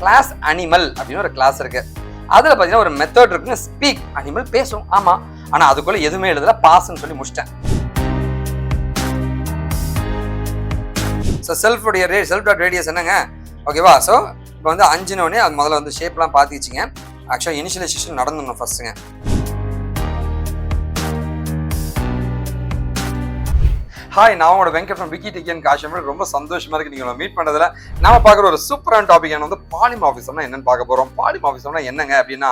Class animal அப்படின்னு ஒரு class இருக்கு. அதுல பாத்தீங்கன்னா ஒரு மெத்தட் இருக்குங்க, ஸ்பீக். அனிமல் பேசும், ஆமா, ஆனா அதுக்குள்ள எதுவுமே எழுதல, பாஸ்ன்னு சொல்லி முடிச்சிட்டேன். செல்ஃப் டாட் ரேடியஸ் என்னங்க, ஓகேவா? ஸோ இப்போ வந்து 5னோடனே அது முதல்ல வந்து ஷேப்லாம் பார்த்துச்சிங்க. ஆக்சுவலாக இனிஷியலைசேஷன் நடந்துடணும் ஃபர்ஸ்ட்டுங்க. ஹாய், நான் உங்களோட வெங்கட் ஃப்ரம் விக்கி டிக்கன் காஷ்மீர். ரொம்ப சந்தோஷமா இருக்கு நீங்க மீட் பண்றதுல. நாம பார்க்குற ஒரு சூப்பரான டாபிக் வந்து பாலிமார்பிசம்னா என்னன்னு பார்க்க போறோம். பாலிமார்பிசம்னா என்னங்க அப்படின்னா,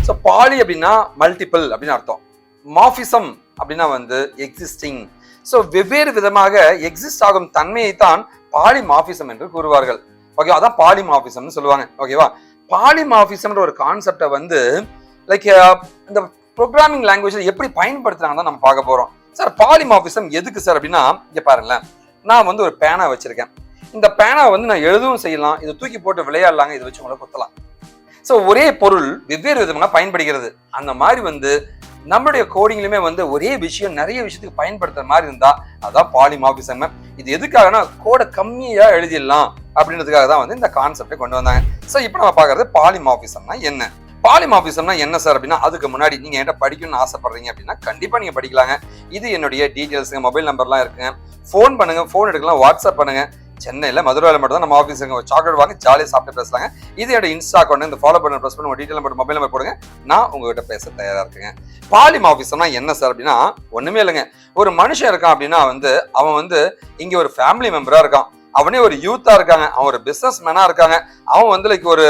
ஸோ பாலி அப்படின்னா மல்டிபிள் அப்படின்னு அர்த்தம். மார்பிசம் அப்படின்னா வந்து எக்ஸிஸ்டிங். ஸோ வெவ்வேறு விதமாக எக்ஸிஸ்ட் ஆகும் தன்மையை தான் பாலிமார்பிசம் என்று கூறுவார்கள். ஓகே, அதான் பாலிமார்பிசம்னு சொல்லுவாங்க. ஓகேவா? பாலிமார்பிசம்ன்ற ஒரு கான்செப்டை வந்து லைக் இந்த ப்ரோக்ராமிங் லாங்குவேஜ் எப்படி பயன்படுத்துறாங்க தான் நம்ம பார்க்க போறோம். சார் பாலிமார்பிசம் எதுக்கு சார் அப்படின்னா, இங்க பாருங்களேன், நான் வந்து ஒரு பேனா வச்சிருக்கேன். இந்த பேனா வந்து நான் எழுதவும் செய்யலாம், இதை தூக்கி போட்டு விளையாடலாங்க, இதை வச்சு உங்களை குத்தலாம். ஸோ ஒரே பொருள் வெவ்வேறு விதமாக பயன்படுகிறது. அந்த மாதிரி வந்து நம்மளுடைய கோடிங்லுமே வந்து ஒரே விஷயம் நிறைய விஷயத்துக்கு பயன்படுத்துற மாதிரி இருந்தா அதான் பாலிமார்பிசம். இது எதுக்காகனா கோடை கம்மியா எழுதிடலாம் அப்படின்றதுக்காக தான் வந்து இந்த கான்செப்டை கொண்டு வந்தாங்க. ஸோ இப்போ நம்ம பார்க்கறது பாலிமார்பிசம்னா என்ன. பாலிமார்பிசம்னா என்ன சார் அப்படின்னா, அதுக்கு முன்னாடி நீங்க என்கிட்ட படிக்கணும்னு ஆசைப்படுறீங்க அப்படின்னா கண்டிப்பா நீங்க படிக்கலாங்க. இது என்னுடைய டீடைல்ஸுங்க, மொபைல் நம்பர்லாம் இருக்குங்க. ஃபோன் பண்ணுங்க, ஃபோன் எடுக்கலாம், வாட்ஸ்அப் பண்ணுங்க. சென்னையில் மதுரையில் மட்டும் தான் நம்ம ஆஃபீஸ் இருக்கு. சாக்லேட் வாங்கி ஜாலியாக சாப்பிட்டு பேசலாங்க. இது என்னோட இன்ஸ்டா அக்கௌண்ட், இந்த ஃபாலோ பண்ண ப்ரெஸ் பண்ணி உங்க டீடைல் நம்பர், மொபைல் நம்பர் போடுங்க, நான் உங்ககிட்ட பேச தயாரா இருக்குங்க. பாலிமார்பிசம்னா என்ன சார் அப்படின்னா, ஒண்ணுமே இல்லைங்க. ஒரு மனுஷன் இருக்கான் அப்படின்னா வந்து அவன் வந்து இங்க ஒரு ஃபேமிலி மெம்பரா இருக்கான், அவனே ஒரு யூத்தா இருக்காங்க, அவன் ஒரு பிசினஸ் மேனா இருக்காங்க, அவன் வந்து லைக் ஒரு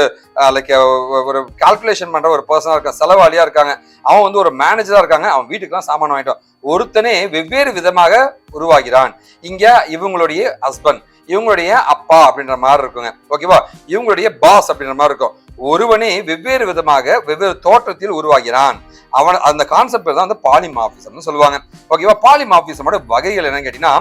கால்குலேஷன் பண்ற ஒரு பர்சனா இருக்கான், செலவாளியா இருக்காங்க, அவன் வந்து ஒரு மேனேஜரா இருக்காங்க, அவன் வீட்டுக்குலாம் சாமான் வாங்கிட்டோம். ஒருத்தனே வெவ்வேறு விதமாக உருவாகிறான். இங்க இவங்களுடைய ஹஸ்பண்ட், இவங்களுடைய அப்பா அப்படின்ற மாதிரி இருக்குங்க. ஓகேவா? இவங்களுடைய பாஸ் அப்படின்ற மாதிரி இருக்கும். ஒருவனே வெவ்வேறு விதமாக வெவ்வேறு தோற்றத்தில் உருவாகிறான். அவன் அந்த கான்செப்ட் தான் வந்து பாலிமார்பிசம்னு சொல்லுவாங்க. ஓகேவா? பாலிமார்பிசமோட வகைகள் என்னன்னு கேட்டீங்கன்னா,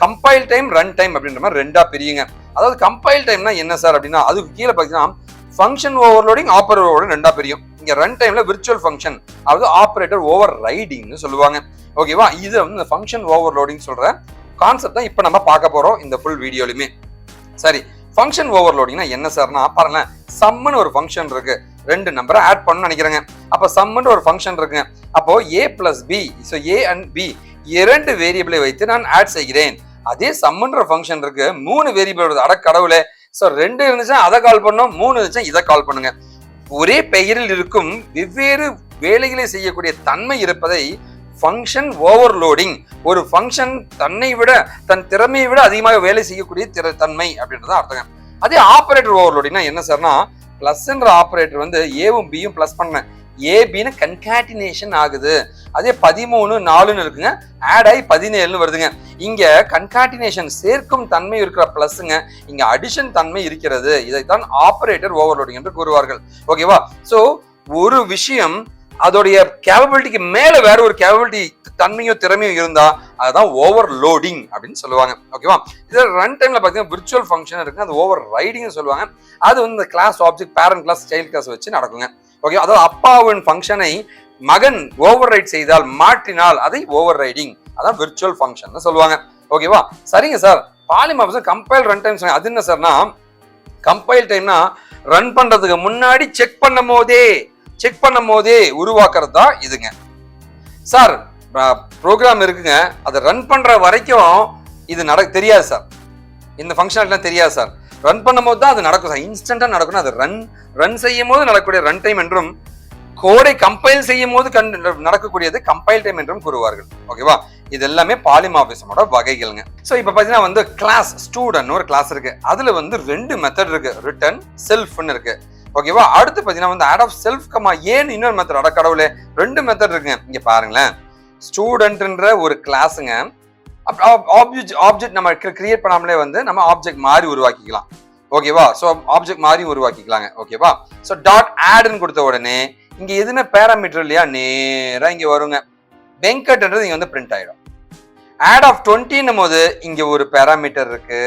கம்பைல் டைம், ரன் டைம் அப்படின்ற மாதிரி ரெண்டா பிரியுங்க. அதாவது கம்பைல் டைம்னா என்ன சார் அப்படின்னா, அதுக்கு கீழே பார்த்தீங்கன்னா ஃபங்க்ஷன் ஓவர்லோடிங், ஆப்பரேட்டர் ஓவர்லோடிங் ரெண்டா பிரியும். இங்க ரன் டைம்ல விர்ச்சுவல் ஃபங்க்ஷன், அதாவது ஆப்பரேட்டர் ஓவர் ரைடிங்னு சொல்லுவாங்க. ஓகேவா? இது வந்து இந்த ஃபங்க்ஷன் ஓவர்லோடிங் சொல்ற கான்செப்ட் தான் இப்போ நம்ம பார்க்க போறோம் இந்த ஃபுல் வீடியோலுமே. சரி, ஃபங்க்ஷன் ஓவர்லோடிங்னா என்ன சார்னா, பாருங்களேன், சம்னு ஒரு ஃபங்க்ஷன் இருக்கு, ரெண்டு நம்பரை ஆட் பண்ணணும்னு நினைக்கிறேங்க. அப்ப சம்ன்ற ஒரு ஃபங்க்ஷன் இருக்குங்க. அப்போ a plus B, so A and B இரண்டு வேரியபிளை வைத்து நான் ஆட் செய்கிறேன். அதே சம்ன்ற ஃபங்க்ஷன் இருக்கு, 3 வேரியபிள் வருது. அட கடவுளே, ஸோ 2 இருந்துச்சுன்னா அதை கால் பண்ணும், 3 இருந்துச்சுன்னா இதை கால் பண்ணுங்க. ஒரே பெயரில் இருக்கும் வெவ்வேறு வேலைகளை செய்யக்கூடிய தன்மை இருப்பதை ஃபங்க்ஷன் ஓவர்லோடிங், ஒரு ஃபங்க்ஷன் தன் திறமையை விட அதிகமாக வேலை செய்யக்கூடிய தன்மை அப்படின்றத அர்த்தம். அதே ஆப்பரேட்டர் ஓவர்லோடிங்னா என்ன சார்னா, பிளஸ்ன்ற ஆப்பரேட்டர் வந்து ஏவும் பியும் பிளஸ் பண்ண ஏபின்னு கன்காட்டினேஷன் ஆகுது. அதே 13 4ன்னு இருக்குங்க, ஆட் ஆகி 17ன்னு வருதுங்க. இங்க கன்காட்டினேஷன் சேர்க்கும் தன்மை இருக்கிற பிளஸ்ங்க, இங்க அடிஷன் தன்மை இருக்கிறது. இதைத்தான் ஆப்பரேட்டர் ஓவர்லோடிங் என்று கூறுவார்கள். ஓகேவா? சோ ஒரு விஷயம் அதோடைய கேப்பபிலிட்டிக்கு மேல வேற ஒரு கேப்பபிலிட்டி தன்மையோ திறமையோ இருந்தா அதுதான் ஓவர்லோடிங் அப்படின்னு சொல்லுவாங்க. ஓகேவா? இதுல ரன் டைம்ல பாத்தீங்கன்னா விர்ச்சுவல் ஃபங்க்ஷன் இருக்கு, அது ஓவர் ரைடிங் சொல்லுவாங்க. அது வந்து இந்த class object, parent class, child class வச்சு நடக்குங்க. ஓகே, அதாவது அப்பாவின் ஃபங்க்ஷனை மகன் ஓவர் ரைட் செய்தால், மாற்றினால் அதை ஓவர் ரைடிங், அதான் விர்ச்சுவல் ஃபங்க்ஷன் சொல்லுவாங்க. ஓகேவா? சரிங்க sir, polymorphism compile run time அது என்ன சார்னா, கம்பைல் டைம்னா ரன் பண்றதுக்கு முன்னாடி செக் பண்ணும் போதே உருவாக்குறது தான் இதுங்க. சார் ப்ரோக்ராம் இருக்குங்க, அதை ரன் பண்ற வரைக்கும் இது தெரியாது சார், இந்த ஃபங்க்ஷனாலிட்டிலாம் தெரியாது சார். ரன் பண்ணும் போது தான் அது நடக்கும் சார், இன்ஸ்டன்டா நடக்கணும். அது ரன் செய்யும் போது நடக்கக்கூடிய ரன் டைம் என்றும், கோடை கம்பைல் செய்யும் போது நடக்கக்கூடியது கம்பைல் டைம் என்றும் கூறுவார்கள். ஓகேவா? இது எல்லாமே பாலிமார்பிசமோட வகைகள்ங்க. ஸோ இப்போ பார்த்தீங்கன்னா வந்து கிளாஸ் ஸ்டூடெண்ட் ஒரு கிளாஸ் இருக்கு, அதுல வந்து 2 மெத்தட் இருக்கு, ரிட்டர்ன், செல்ஃப்னு இருக்கு. ஓகேவா? அடுத்து பார்த்தீங்கன்னா வந்து ஆட் ஆஃப் செல்ஃப் கமா ஏன்னு இன்னொரு மெத்தட். அட கடவுளே, 2 மெத்தட் இருக்குங்க. இங்க பாருங்களேன், ஸ்டூடெண்ட்ன்ற ஒரு கிளாஸுங்க, ஆப்ஜெக்ட் நம்ம கிரியேட் பண்ணாமலே வந்து நம்ம ஆப்ஜெக்ட் மாதிரி உருவாக்கிக்கலாம். ஓகேவா? ஸோ ஆப்ஜெக்ட் மாதிரி உருவாக்கிக்கலாங்க. ஓகேவா? ஸோ டாட் ஆட்னு கொடுத்த உடனே இங்க எதுவுமே பேராமீட்டர் இல்லையா, நேரா இங்க வருங்க. வெங்கட்ன்றது இங்க வந்து பிரிண்ட் ஆயிடும். ஆட் ஆஃப் 20ன்னும் போது இங்க ஒரு பேராமீட்டர் இருக்கு,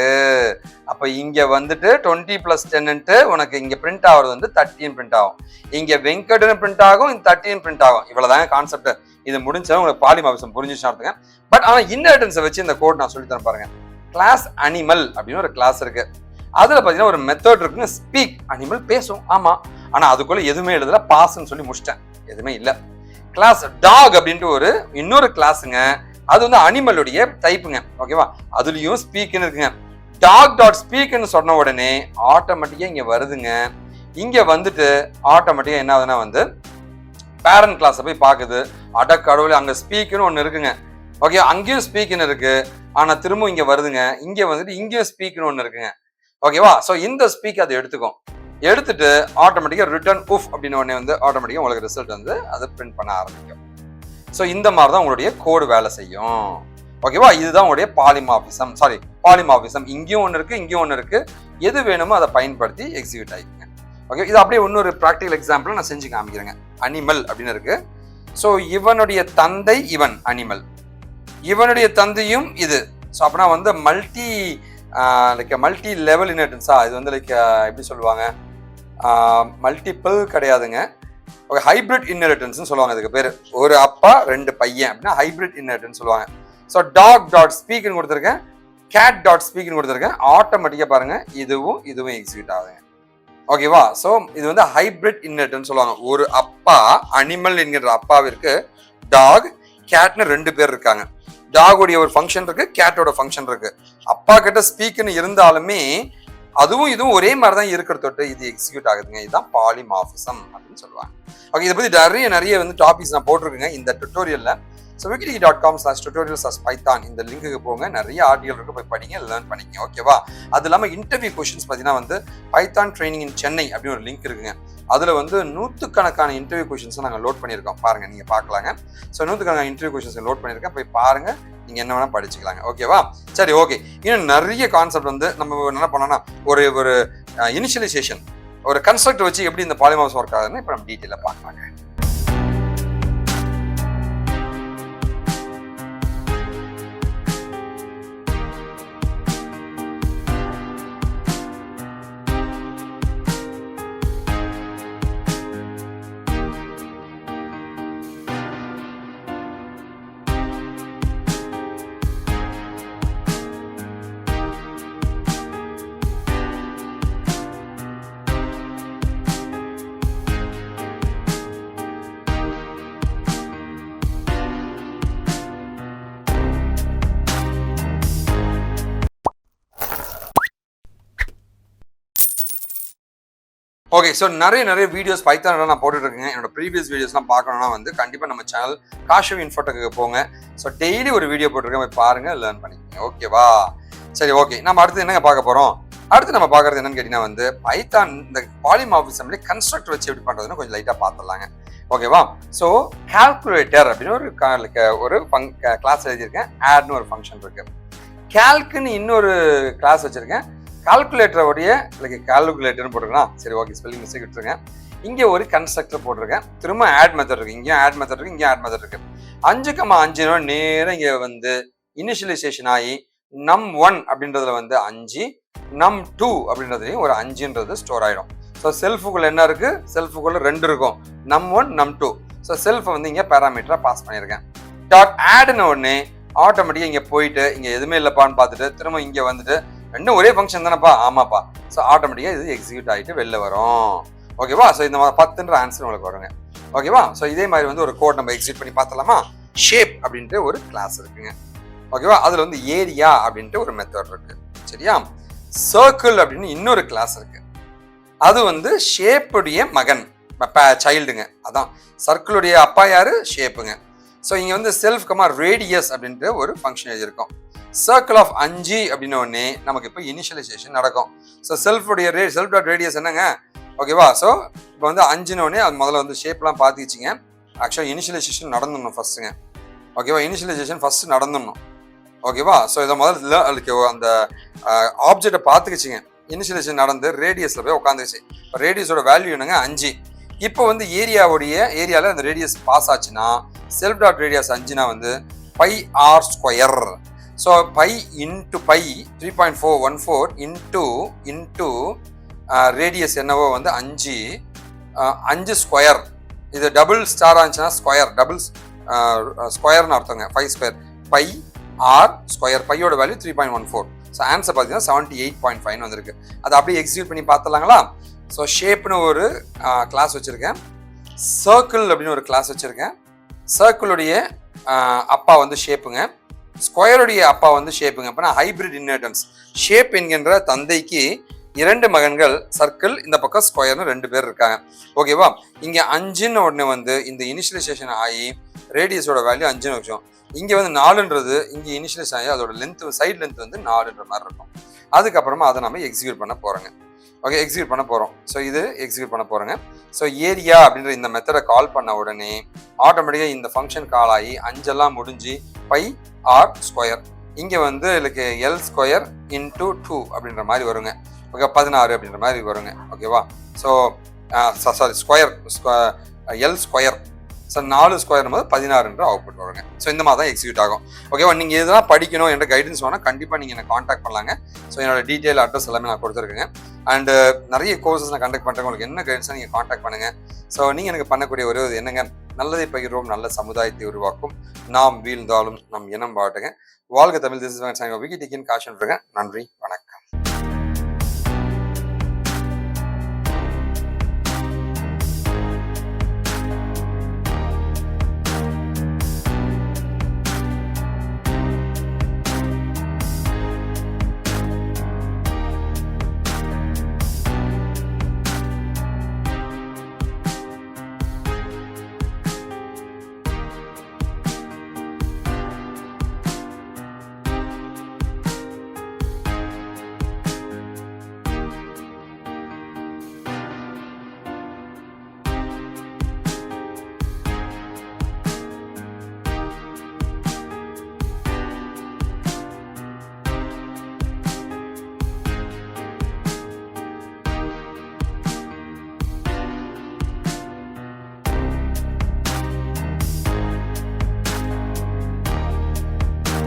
அப்ப இங்க வந்துட்டு 20 + 10 உனக்கு இங்க பிரிண்ட் ஆகுறது வந்து 13 பிரிண்ட் ஆகும். இங்க வெங்கட்னு பிரிண்ட் ஆகும், இந்த 13 பிரிண்ட் ஆகும். இவ்வளவுதாங்க கான்செப்ட். இது முடிஞ்சா உங்களுக்கு பாலிமார்பிசம் புரிஞ்சுச்சு அர்த்தங்க. பட் ஆனா இன்ஹெரிட்டன்ஸை வச்சு இந்த கோட் நான் சொல்லி தரேன் பாருங்க. கிளாஸ் அனிமல் அப்படின்னு ஒரு கிளாஸ் இருக்கு, அதுல பாத்தீங்கன்னா ஒரு மெத்தட் இருக்குங்க, ஸ்பீக். அனிமல் பேசும், ஆமா, ஆனா அதுக்குள்ள எதுவுமே எழுதல, பாஸ்ன்னு சொல்லி முடிச்சிட்டேன், எதுவுமே இல்ல. கிளாஸ் டாக் அப்படின்ட்டு ஒரு இன்னொரு கிளாஸுங்க, அது வந்து அனிமலுடைய டைப்புங்க. ஓகேவா, அதுலயும் ஸ்பீக்னு இருக்குங்க. டாக் டாட் ஸ்பீக்னு சொன்ன உடனே ஆட்டோமேட்டிக்கா இங்க வருதுங்க. இங்க வந்துட்டு ஆட்டோமேட்டிக்கா என்ன ஆகுதுன்னா வந்து பேரண்ட் கிளாஸை போய் பாக்குது. அட கடவுளே, அங்க ஸ்பீக்னு ஒண்ணு இருக்குங்க. ஓகே, அங்கேயும் ஸ்பீக்னு இருக்கு, ஆனா திரும்ப இங்க வருதுங்க. இங்க வந்துட்டு இங்கேயும் ஸ்பீக்னு ஒண்ணு இருக்குங்க. ஓகேவா, சோ இந்த ஸ்பீக் அதை எடுத்துக்கும். எடுத்துட்டு ஆட்டோமேட்டிக்கா ரிட்டர்ன் உஃப் அப்படின்னு உடனே வந்து ஆட்டோமேட்டிக்கா உங்களுக்கு ரிசல்ட் வந்து அதை பிரிண்ட் பண்ண ஆரம்பிக்கும். ஸோ இந்த மாதிரி தான் உங்களுடைய கோடு வேலை செய்யும். ஓகேவா, இதுதான் உங்களுடைய பாலிமார்பிசம். இங்கேயும் ஒன்று இருக்கு, இங்கேயும் ஒன்று இருக்கு. எது வேணுமோ அதை பயன்படுத்தி எக்ஸிக்யூட் ஆகிக்குங்க. ஓகே, இது அப்படியே இன்னொரு ப்ராக்டிகல் எக்ஸாம்பிள் நான் செஞ்சு காமிக்கிறேங்க. அனிமல் அப்படின்னு இருக்கு. ஸோ இவனுடைய தந்தை இவன் அனிமல், இவனுடைய தந்தையும் இது. ஸோ அப்படின்னா வந்து மல்டி லெவல் இன்ஹெரிட்டன்ஸா, இது வந்து எப்படி சொல்லுவாங்க, மல்டிபிள் கிடையாதுங்க. ஓகே, ஹைபிரிட் இன்ஹெரிட்டன்ஸ் சொல்லுவாங்க. இதுக்கு பேர் ஒரு அப்பா ரெண்டு பையன் அப்படின்னா ஹைபிரிட் இன்ஹெரிட்டன்ஸ் சொல்லுவாங்க. ஸோ டாக் டாட் ஸ்பீக்னு கொடுத்துருக்கேன், கேட் டாட் ஸ்பீக்னு கொடுத்துருக்கேன். ஆட்டோமேட்டிக்கா பாருங்க இதுவும் எக்ஸிக்யூட் ஆகுதுங்க. ஓகேவா, ஸோ இது வந்து ஹைபிரிட் இன்ஹெரிட்டன்ஸ் சொல்லுவாங்க. ஒரு அப்பா, அனிமல் என்கிற அப்பாவிற்கு டாக் கேட்னு ரெண்டு பேர் இருக்காங்க. டாகுடைய ஒரு ஃபங்க்ஷன் இருக்கு, கேட்டோட ஃபங்க்ஷன் இருக்கு. அப்பா கிட்ட ஸ்பீக்னு இருந்தாலுமே அதுவும் இதுவும் ஒரே மாதிரி தான் இருக்கிற தொட்டு இது எக்ஸிக்யூட் ஆகுதுங்க. இதுதான் பாலிமார்பிசம் அப்படின்னு சொல்லுவாங்க. ஓகே, இதை பத்தி நிறைய வந்து டாபிக்ஸ் நான் போட்டிருக்கேங்க இந்த டுட்டோரியல்ல. ஸோ wikidiki.com/tutorial/python இந்த லிங்க்குக்கு போங்க, நிறைய ஆர்டிகல் இருக்கு, போய் படிங்க, லேர்ன் பண்ணிக்கங்க. ஓகேவா, அது இல்லாமல் இன்டர்வியூ கொஸ்டின்ஸ் பார்த்தீங்கன்னா வந்து பைத்தான் ட்ரைனிங் இன் சென்னை அப்படின்னு ஒரு லிங்க் இருக்குங்க. அதில் வந்து 100கணக்கான இன்டர்வியூ கொஸ்டின்ஸ் நாங்கள் லோட் பண்ணியிருக்கோம், பாருங்க, நீங்கள் பார்க்கலாங்க. ஸோ 100கணக்கான இன்டர்வியூ கொஸ்டின்ஸ் லோட் பண்ணியிருக்கேன், போய் பாருங்க, நீங்க என்ன வேணா படிச்சுக்கலாங்க. ஓகேவா, சரி, ஓகே. இன்னும் நிறைய கான்செப்ட் வந்து நம்ம என்ன பண்ணோம்னா ஒரு இனிஷியலைசேஷன், ஒரு கன்ஸ்ட்ரக்டர் வச்சு எப்படி இந்த பாலிமார்பிசம் ஒர்க் ஆகுதுன்னு இப்போ நம்ம டீட்டெயிலாக பார்க்கலாங்க. ஓகே, ஸோ நிறைய வீடியோஸ் பைத்தான் நான் போட்டுட்டு இருக்கேன். என்னோட ப்ரீவியஸ் வீடியோஸ்லாம் பார்க்கணும்னா வந்து கண்டிப்பாக நம்ம சேனல் காஷவி இன்ஃபோடெக்கு போங்க. ஸோ டெய்லி ஒரு வீடியோ போட்டிருக்கேன், போய் பாருங்க, லேர்ன் பண்ணிக்கோங்க. ஓகேவா, சரி, ஓகே. நம்ம அடுத்து என்னங்க பார்க்க போறோம்? அடுத்து நம்ம பார்க்கறது என்னன்னு கேட்டீங்கன்னா வந்து பைத்தான் இந்த பாலிமார்பிசம்ல கன்ஸ்ட்ரக்டர் வச்சு எப்படி பண்றதுன்னு கொஞ்சம் லைட்டா பார்த்துடலாங்க. ஓகேவா, ஸோ கால்குலேட்டர் அப்படின்னு ஒரு கிளாஸ் எழுதியிருக்கேன். ஆட்னு ஒரு ஃபங்க்ஷன் இருக்கு. கால்குன்னு இன்னொரு கிளாஸ் வச்சிருக்கேன். கால்குலேட்டருடைய கால்குலேட்டர்னு போட்டிருக்கேன். சரி, ஓகே, ஸ்பெல்லிங் மிஸ்டேக் விட்டுருங்க. இங்கே ஒரு கன்ஸ்ட்ரக்டர் போட்டிருக்கேன். திரும்ப ஆட் மெத்தட் இருக்கு, இங்கேயும் ஆட் மெத்தட் இருக்கு, இங்கேயும் ஆட் மெத்தட் இருக்கு. 5,5 நேரம் இங்கே வந்து இனிஷியலைசேஷன் ஆகி num1 அப்படின்றதுல வந்து 5, num2 அப்படின்றதுலையும் ஒரு 5ன்றது ஸ்டோர் ஆயிடும். ஸோ செல்ஃபுக்குள்ள என்ன இருக்கு? செல்ஃபுக்குள்ள 2 இருக்கும், num1 num2. ஸோ செல்ஃபை வந்து இங்கே பேராமீட்டரா பாஸ் பண்ணியிருக்கேன். டாட் ஆட்னு உடனே ஆட்டோமேட்டிக்கா இங்கே போயிட்டு இங்கே எதுவுமே இல்லைப்பான்னு பார்த்துட்டு திரும்ப இங்கே வந்துட்டு ரெண்டும் ஒரே ஃபங்க்ஷன் தானேப்பா, ஆமாப்பா. ஸோ ஆட்டோமேட்டிக்கா இது எக்ஸிக்யூட் ஆகிட்டு வெளில வரும். ஓகேவா, ஸோ இந்த 10ன்ற ஆன்சர் உங்களுக்கு வருங்க. ஓகேவா, ஸோ இதே மாதிரி வந்து ஒரு கோட் நம்ம எக்ஸிக்யூட் பண்ணி பார்த்தலாமா? ஷேப் அப்படின்ட்டு ஒரு கிளாஸ் இருக்குங்க. ஓகேவா, அதுல வந்து ஏரியா அப்படின்ட்டு ஒரு மெத்தட் இருக்கு. சரியா, சர்க்கிள் அப்படின்னு இன்னொரு கிளாஸ் இருக்கு. அது வந்து ஷேப்புடைய மகன், சைல்டுங்க. அதான் சர்க்கிளுடைய அப்பா யாரு? ஷேப்புங்க. ஸோ இங்க வந்து செல்ஃப் கமா ரேடியஸ் அப்படின்ட்டு ஒரு ஃபங்க்ஷன் எழுதியிருக்கோம். சர்க்கிள் ஆஃப் 5 அப்படின்னு ஒன்னே நமக்கு இப்போ இனிஷியலைசேஷன் நடக்கும். ஸோ செல்ஃப் டாட் ரேடியஸ் என்னங்க? ஓகேவா, ஸோ இப்போ வந்து 5ன்னு ஒன்னே அது முதல்ல வந்து ஷேப்லாம் பார்த்துக்கிச்சிங்க. ஆக்சுவலாக இனிஷியலைசேஷன் நடந்துடணும் ஃபர்ஸ்ட்டுங்க. ஓகேவா, இனிஷியலைசேஷன் ஃபர்ஸ்ட் நடந்துடணும். ஓகேவா, ஸோ இதை முதல்ல அந்த ஆப்ஜெக்டை பார்த்துக்கிச்சிங்க. இனிஷியலைசேஷன் நடந்து ரேடியஸில் போய் உட்காந்துருச்சு. இப்போ ரேடியஸோட வேல்யூ என்னங்க? 5. இப்போ வந்து ஏரியாவில் அந்த ரேடியஸ் பாஸ் ஆச்சுன்னா செல்ஃப் டாட் ரேடியஸ் 5னா வந்து pi r square. So pi into pi 3.414 into radius என்னவோ வந்து 5 ஸ்கொயர். இது டபுள் ஸ்டார் ஆச்சுன்னா ஸ்கொயர், டபுள் ஸ்கொயர்னு அர்த்தங்க. 5 ஸ்கொயர் பை ஆர் ஸ்கொயர். பையோட வேல்யூ 3.14. ஸோ ஆன்சர் பார்த்தீங்கன்னா 78.5 வந்திருக்கு. அதை அப்படியே எக்ஸிக்யூட் பண்ணி பார்த்துலாங்களா? ஸோ ஷேப்னு ஒரு கிளாஸ் வச்சுருக்கேன், சர்க்கிள் அப்படின்னு ஒரு கிளாஸ் வச்சுருக்கேன். சர்க்கிளுடைய அப்பா வந்து ஷேப்புங்க, ஸ்கொயருடைய அப்பா வந்து ஷேப்புங்க. அப்போ நான் ஹைபிரிட் இன்ஹெரிட்டன்ஸ். ஷேப் என்கின்ற தந்தைக்கு 2 மகன்கள், சர்க்கிள் இந்த பக்கம் ஸ்கொயர்னு 2 பேர் இருக்காங்க. ஓகேவா? இங்கே 5ன்னு ஒன்று வந்து இந்த இனிஷியலைசேஷன் ஆகி ரேடியஸோட வேல்யூ 5ன்னு வச்சோம். இங்கே வந்து 4ன்றது இங்கே இனிஷியலைஸ் ஆகி அதோட லென்த், சைடு லென்த் வந்து 4ன்ற மாதிரி இருக்கும். அதுக்கப்புறமா அதை நம்ம எக்ஸிக்யூட் பண்ண போகிறோங்க. ஓகே, எக்ஸிக்யூட் பண்ண போகிறோம். ஸோ இது எக்ஸிக்யூட் பண்ண போகிறோங்க. ஸோ ஏரியா அப்படின்ற இந்த மெத்தடை கால் பண்ண உடனே ஆட்டோமேட்டிக்காக இந்த ஃபங்க்ஷன் கால் ஆகி 5 முடிஞ்சு பை ஆர் ஸ்கொயர், இங்கே வந்து இதுக்கு எல் ஸ்கொயர் இன்டூ 2 அப்படின்ற மாதிரி வருங்க. ஓகே, 16 அப்படின்ற மாதிரி வருங்க. ஓகேவா? So sorry square, L square. So 4 square போது 16 அவுட்புட் வருங்க. ஸோ இந்த மாதிரி தான் எக்ஸிக்யூட் ஆகும். ஓகேவா? நீங்கள் எதுதான் படிக்கணும் என்ற கைடன்ஸ் வேணால் கண்டிப்பாக நீங்கள் என்னை காண்டாக்ட் பண்ணலாங்க. ஸோ என்னோட டீட்டெயில் அட்ரஸ் எல்லாமே நான் கொடுத்துருக்கேங்க. அண்டு நிறைய கோர்சஸ் நான் கண்டக்ட் பண்ணுறேன். உங்களுக்கு என்ன கைடன்ஸாக நீங்கள் காண்டாக்ட் பண்ணுங்கள். ஸோ நீங்கள் எனக்கு பண்ணக்கூடிய ஒரே ஒரு என்னங்க, நல்லதை பகிர்வோம், நல்ல சமுதாயத்தை உருவாக்கும், நாம் வீழ்ந்தாலும் நம் இனம் பாட்டுங்க. வாழ்க தமிழ். திஸ் இஸ் விக்கி டிக்கின் காஷன். நன்றி, வணக்கம்.